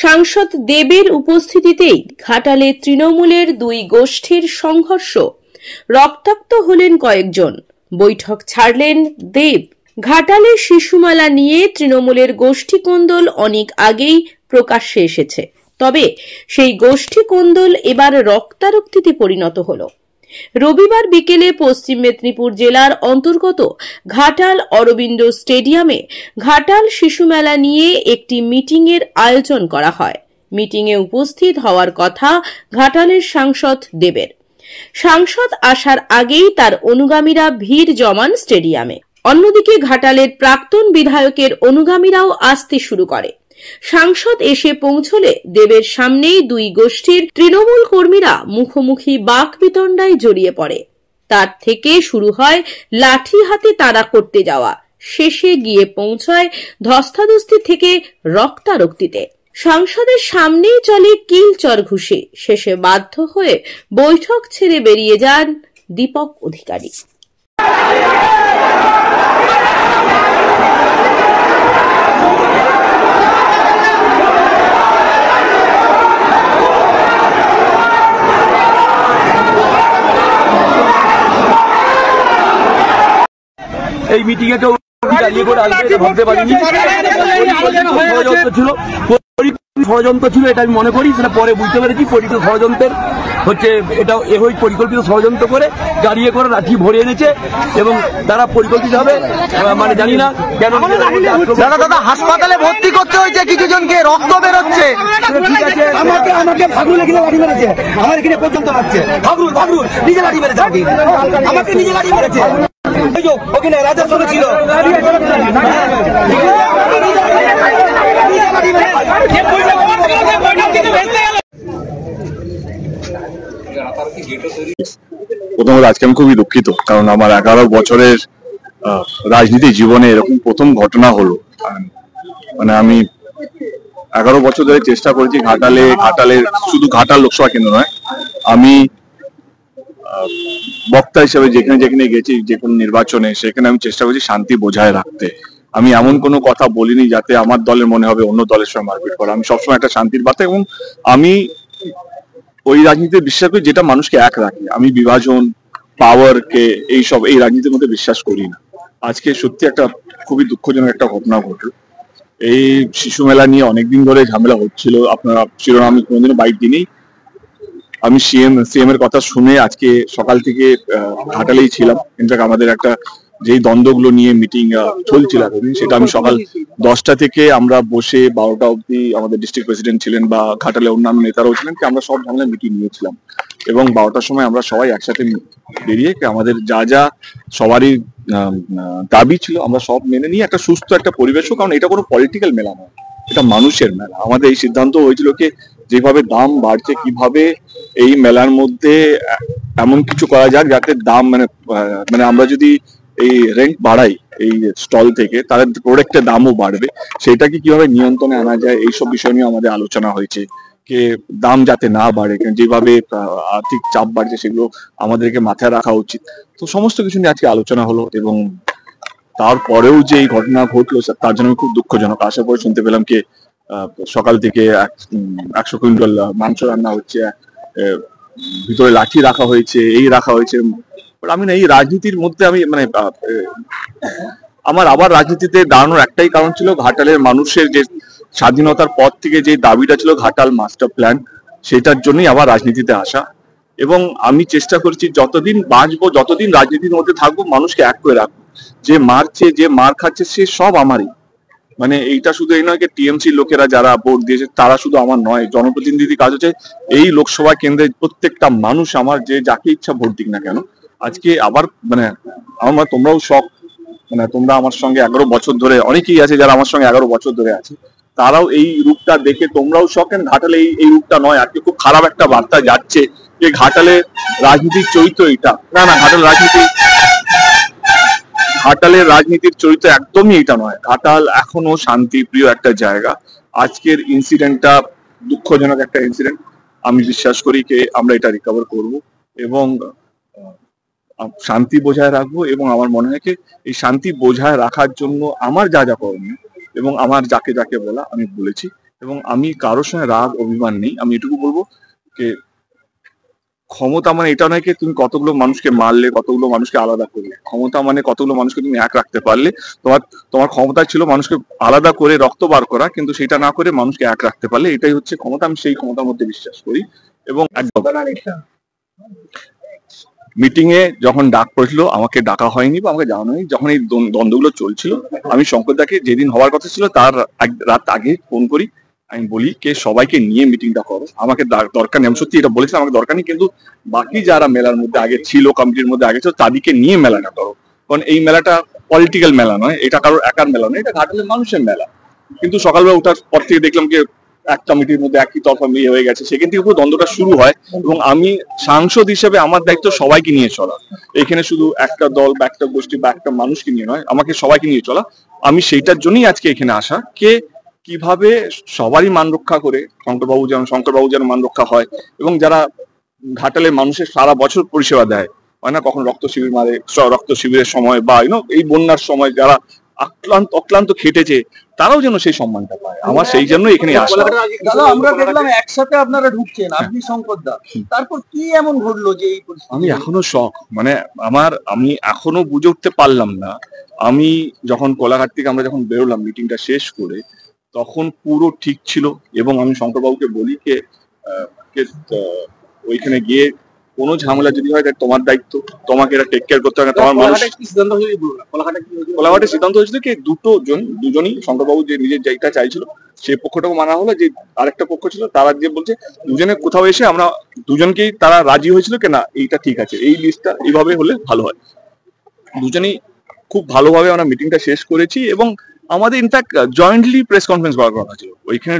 সাংসদ দেবের উপস্থিতিতেই ঘাটালে তৃণমূলের দুই গোষ্ঠীর সংঘর্ষ, রক্তাক্ত হলেন কয়েকজন, বৈঠক ছাড়লেন দেব। ঘাটালে শিশুমেলা নিয়ে তৃণমূলের গোষ্ঠী কোন্দল অনেক আগেই প্রকাশ্যে এসেছে, তবে সেই গোষ্ঠী কোন্দল এবার রক্তারক্তিতে পরিণত হলো। রবিবার বিকেলে পশ্চিম মেদিনীপুর জেলার অন্তর্গত ঘাটাল অরবিন্দ স্টেডিয়ামে ঘাটাল শিশু মেলা নিয়ে একটি মিটিং এর আয়োজন করা হয়। মিটিংয়ে উপস্থিত হওয়ার কথা ঘাটালের সাংসদ দেবের। সাংসদ আসার আগেই তার অনুগামীরা ভিড় জমান স্টেডিয়ামে। অন্যদিকে ঘাটালের প্রাক্তন বিধায়কের অনুগামীরাও আসতে শুরু করে। সাংসদ এসে পৌঁছলে দেবের সামনেই দুই গোষ্ঠীর তৃণমূল কর্মীরা মুখোমুখি বাকবিতণ্ডায় জড়িয়ে পড়ে। তার থেকে শুরু হয় লাঠি হাতে তাড়া করতে যাওয়া, শেষে গিয়ে পৌঁছায় ধস্তাধস্তি থেকে রক্তারক্তিতে। সাংসদের সামনেই চলে কিলচর ঘুষি, শেষে বাধ্য হয়ে বৈঠক ছেড়ে বেরিয়ে যান দীপক অধিকারী। এই মিটিং এ কেউ দাঁড়িয়ে করে আসবে ভাবতে পারিনি। ষড়যন্ত্র ছিল এটা আমি মনে করি, সেটা পরে বুঝতে পেরেছি। ষড়যন্ত্রের হচ্ছে এটা পরিকল্পিত ষড়যন্ত্র করে দাঁড়িয়ে করে লাঠি ভরে এনেছে এবং তারা পরিকল্পিত হবে, মানে জানি না কেন। দাদা হাসপাতালে ভর্তি করতে হয়েছে কিছু জনকে, রক্ত বেরোচ্ছে। আমাকে ভাগরুল এখানে লাঠি মেরেছে, আমার এখানে পর্যন্ত লাগছে। ভাগরুল নিজে লাঠি মেরেছে, আমাকে নিজে লাঠি মেরেছে। ওখানে রাজা ছিল প্রথমত আজকে আমি খুবই দুঃখিত, কারণ আমার 11 বছরের রাজনীতি জীবনে এরকম প্রথম ঘটনা হলো। মানে আমি 11 বছর ধরে চেষ্টা করেছি ঘাটালের শুধু ঘাটাল লোকসভা কেন্দ্র নয়, আমি বক্তা হিসেবে যেখানে যেখানে গেছি যে কোনো নির্বাচনে, সেখানে আমি চেষ্টা করছি শান্তি বজায় রাখতে। আমি এমন কোনো কথা বলিনি যাতে আমার দলের মনে হবে অন্য দলের সঙ্গে মারপিট করা। আমি সবসময় একটা শান্তির বার্তা, এবং আমি ওই রাজনীতিতে বিশ্বাস করি যেটা মানুষকে এক রাখে। আমি বিভাজন, পাওয়ারকে এই রাজনীতির মধ্যে বিশ্বাস করি না। আজকে সত্যি একটা খুবই দুঃখজনক একটা ঘটনা ঘটলো। এই শিশু মেলা নিয়ে অনেকদিন ধরে ঝামেলা হচ্ছিল, আপনারা শিরোনাম আমি কোনোদিনও বাইট দিইনি। আমি সিএম এর কথা শুনে আজকে সকাল থেকে ঘাটালেই ছিলাম। ইনফ্যাক্ট আমাদের একটা যেই দ্বন্দ্বগুলো নিয়ে মিটিং চলছিল এতদিন, সেটা আমি সকাল 10টা থেকে আমরা বসে 12টা অবধি, আমাদের ডিস্ট্রিক্ট প্রেসিডেন্ট ছিলেন বা ঘাটালে অন্যান্য নেতারাও ছিলেন, আমরা সব ঝামেলা মিটিং নিয়েছিলাম। এবং 12টার সময় আমরা সবাই একসাথে বেরিয়ে আমাদের যা যা সবারই দাবি ছিল আমরা সব মেনে নিয়ে একটা সুস্থ একটা পরিবেশও, কারণ এটা কোনো পলিটিক্যাল মেলা নয়, এটা মানুষের মেলা। আমাদের এই সিদ্ধান্ত হয়েছিল কি যেভাবে দাম বাড়ছে, কিভাবে এই মেলার মধ্যে এমন কিছু করা যাক যাতে দাম মানে আমরা যদি এই রেন্ট বাড়াই এই স্টল থেকে, তাদের প্রোডাক্টের দামও বাড়বে। সেটাকে কিভাবে নিয়ন্ত্রণে আনা যায়, এইসব বিষয় নিয়ে আমাদের আলোচনা হয়েছে। কে দাম যাতে না বাড়ে, যেভাবে আর্থিক চাপ বাড়ছে সেগুলো আমাদেরকে মাথায় রাখা উচিত। তো সমস্ত কিছু নিয়ে আজকে আলোচনা হলো, এবং তারপরেও যে এই ঘটনা ঘটলো তার জন্য খুব দুঃখজনক। আসার পরে শুনতে পেলাম কি সকাল থেকে 100 কুইন্টাল মাংস রান্না হচ্ছে, ভিতরে লাঠি রাখা হয়েছে, রাখা হয়েছে। আমি না এই রাজনীতির মধ্যে আমি আমার আবার রাজনীতিতে দাঁড়ানোর একটাই কারণ ছিল, ঘাটালের মানুষের যে স্বাধীনতার পর থেকে যে দাবিটা ছিল ঘাটাল মাস্টার প্ল্যান, সেটার জন্যই আবার রাজনীতিতে আসা। এবং আমি চেষ্টা করছি যতদিন বাঁচবো, যতদিন রাজনীতির মধ্যে থাকবো, মানুষকে এক করে রাখবো। যে মারছে, যে মার খাচ্ছে, সে সব আমারই। মানে এইটা শুধু এই নয় যে টিএমসি লোকেরা যারা ভোট দিয়েছে তারা শুধু আমার নয়, জনপ্রতিনিধি কাজ হচ্ছে এই লোকসভা কেন্দ্রের প্রত্যেকটা মানুষ আমার, যে যাকে ইচ্ছা ভোট দিক না কেন। আজকে আবার আমার তোমরাও শখ, তোমরা আমার সঙ্গে 11 বছর ধরে, অনেকেই আছে যারা আমার সঙ্গে 11 বছর ধরে আছে, তারাও এই রূপটা দেখে তোমরাও শখ। ঘাটালে এই রূপটা নয়, আজকে খুব খারাপ একটা বার্তা যাচ্ছে যে ঘাটালে রাজনীতির চরিত্র এটা না। ঘাটালের রাজনীতির চরিত্র একদমই এটা নয়। ঘাটাল এখনো শান্তি প্রিয় একটা জায়গা। আজকের ইনসিডেন্টটা দুঃখজনক একটা ইনসিডেন্ট। আমি বিশ্বাস করি যে আমরা এটা রিকভার করব এবং শান্তি বজায় রাখবো। এবং আমার মনে হয় এই শান্তি বজায় রাখার জন্য আমার যা যা করণীয় এবং আমার যাকে যাকে বলা আমি বলেছি, এবং আমি কারোর সঙ্গে রাগ অভিমান নেই। আমি এটুকু বলবো যে ক্ষমতা মানে এটা নয় যে তুমি কতগুলো মানুষকে মারলে, কতগুলো মানুষকে আলাদা করলে। ক্ষমতা মানে কতগুলো মানুষকে তুমি এক রাখতে পারলে। তোমার ক্ষমতা ছিল মানুষকে আলাদা করে রক্ত বার করা, কিন্তু সেটা না করে মানুষকে এক রাখতে পারলে, এটাই হচ্ছে ক্ষমতা। আমি সেই ক্ষমতার মধ্যে বিশ্বাস করি। এবং মিটিং এ যখন ডাক পড়েছিল আমাকে ডাকা হয়নি বা আমাকে জানানো হয়নি। যখন এই দ্বন্দ্বগুলো চলছিল আমি শঙ্করদাকে যেদিন হওয়ার কথা ছিল তার রাত আগে ফোন করি, আমি বলি কে সবাইকে নিয়ে মিটিংটা করো, আমাকে দরকার নেই। আমি সত্যি এটা বলেছিলাম আমাকে দরকার নেই, কিন্তু বাকি যারা মেলার মধ্যে আগে ছিল, কমিটির মধ্যে আগে ছিল, তাদেরকে নিয়ে মেলাটা করো। কারণ এই মেলাটা পলিটিক্যাল মেলা নয়, এটা কারোর একার মেলা নয়, এটা ঘাটালের মানুষের মেলা। কিন্তু সকালবেলা ওঠার পর থেকে দেখলাম যে এক কমিটির মধ্যে একই তরফা মিলিয়ে হয়ে গেছে, সেখান থেকে পুরো দ্বন্দ্বটা শুরু হয়। এবং আমি সাংসদ হিসেবে আমার দায়িত্ব সবাইকে নিয়ে চলা। এখানে শুধু একটা দল বা একটা গোষ্ঠী বা একটা মানুষকে নিয়ে নয়, আমাকে সবাইকে নিয়ে চলা। আমি সেইটার জন্যই আজকে এখানে আসা, কে কিভাবে সবারই মান রক্ষা করে শঙ্করবাবু যেন মান রক্ষা হয়, এবং যারা ঘাটালে মানুষের সারা বছর পরিষেবা দেয়, হয় না, কখন রক্ত শিবিরের সময় বা এই বন্যার সময় যারা অক্লান্ত খেটেছে, তারাও যেন সেই সম্মানটা পায়। আমার সেই জন্য এখানে আসা। দাদা, আমরা দেখলাম একসাথে আপনারা ঢুকছেন, আপনি শঙ্করদা, তারপর কি এমন ঘটলো যে এই পরিস্থিতি? আমি এখনো শক, মানে আমি এখনো বুঝে উঠতে পারলাম না। আমি যখন কোলাঘাট থেকে আমরা যখন বেরোলাম মিটিংটা শেষ করে, তখন পুরো ঠিক ছিল। এবং আমি শঙ্করবাবুকে বলি কে ওইখানে গিয়ে কোনো ঝামেলা যদি হয় তাহলে তোমার দায়িত্ব, তোমাকে এটা টেক কেয়ার করতে হবে। তোমার মানুষ কোলাঘাটের সিদ্ধান্ত হয়েছিল কি দুজনই শঙ্করবাবু যে নিজের জায়গাটা চাইছিল সেই পক্ষটাকে মানা হলো, যে আরেকটা পক্ষ ছিল তারা যে বলছে দুজনে কোথাও এসে আমরা দুজনকেই তারা রাজি হয়েছিল কি না এইটা ঠিক আছে, এই লিস্টটা এইভাবে হলে ভালো হয়। দুজনেই খুব ভালোভাবে আমরা মিটিংটা শেষ করেছি। এবং আমাদের ইনফ্যাক্ট জয়েন্টলি প্রেস কনফারেন্স করার কথা ছিল। ওইখানে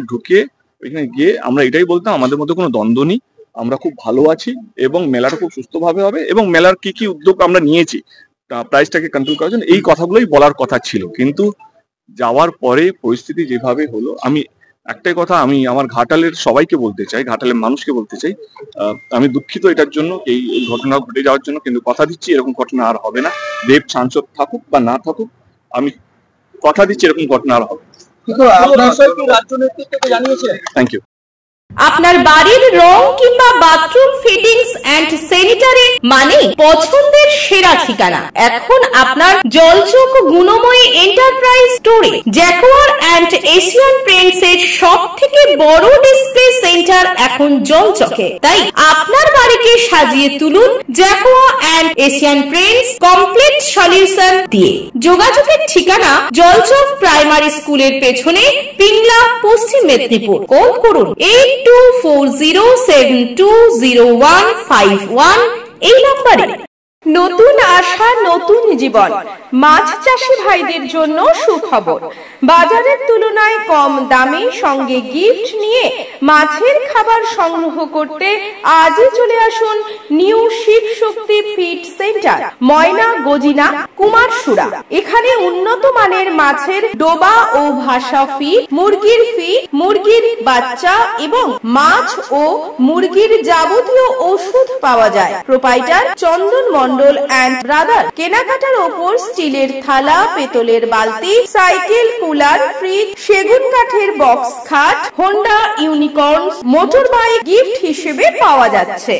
গিয়ে আমরা এটাই বলতাম আমাদের মধ্যে কোনো দ্বন্দ্ব নেই, আমরা খুব ভালো আছি এবং মেলাটা খুব সুস্থভাবে হবে। এবং মেলার কি কি উদ্যোগ আমরা নিয়েছি প্রাইসটাকে কন্ট্রোল করার জন্য, এই কথাগুলোই বলার কথা ছিল। কিন্তু যাওয়ার পরে পরিস্থিতি যেভাবে হলো, আমি একটাই কথা আমি আমার ঘাটালের সবাইকে বলতে চাই, ঘাটালের মানুষকে বলতে চাই, আমি দুঃখিত এটার জন্য, এই ঘটনা ঘটে যাওয়ার জন্য। কিন্তু কথা দিচ্ছি এরকম ঘটনা আর হবে না। দেব সাংসদ থাকুক বা না থাকুক, আমি কথা দিচ্ছি এরকম ঘটনা আর হবে। Thank you. আপনার বাড়ির রং কিংবা বাথরুম ফিটিংস এন্ড স্যানিটারি মানে পছন্দের সেরা ঠিকানা এখন আপনার জলচক গুণময়ী এন্টারপ্রাইজ স্টোরে। জ্যাকোয়ার এন্ড এশিয়ান পেইন্টস এর সবথেকে বড় ডিসপ্লে সেন্টার এখন জলচকে। তাই আপনার বাড়িকে সাজিয়ে তুলুন জ্যাকোয়া and Asian Paints complete solution দিয়ে। যোগাযোগের ঠিকানা জলচক প্রাইমারি স্কুলের পেছনে, পিংলা, পশ্চিম মেদিনীপুর। কল করুন 8240720151 এই নম্বরে। নতুন আশা নতুন জীবন, মাছ চাষী ভাইদের জন্য সুখবর। বাজারের তুলনায় কম দামে সঙ্গে গিফট নিয়ে মাছের খাবার সংগ্রহ করতে আজই চলে আসুন নিউ শিব শক্তি ফিড সেন্টার, ময়না গজিনা, কুমারসুরা। এখানে উন্নত মানের মাছের ডোবা ও ভাসা ফিড, মুরগির ফিড, মুরগির বাচ্চা এবং মাছ ও মুরগির যাবতীয় ওষুধ পাওয়া যায়। Proprietor Chandan Mondal and brother. কেনাকাটার ওপর স্টিলের থালা, পেতলের বালতি, সাইকেল, কুলার, ফ্রিজ, সেগুন কাঠের বক্স খাট, Honda unicorn motor bike gift হিসেবে পাওয়া যাচ্ছে।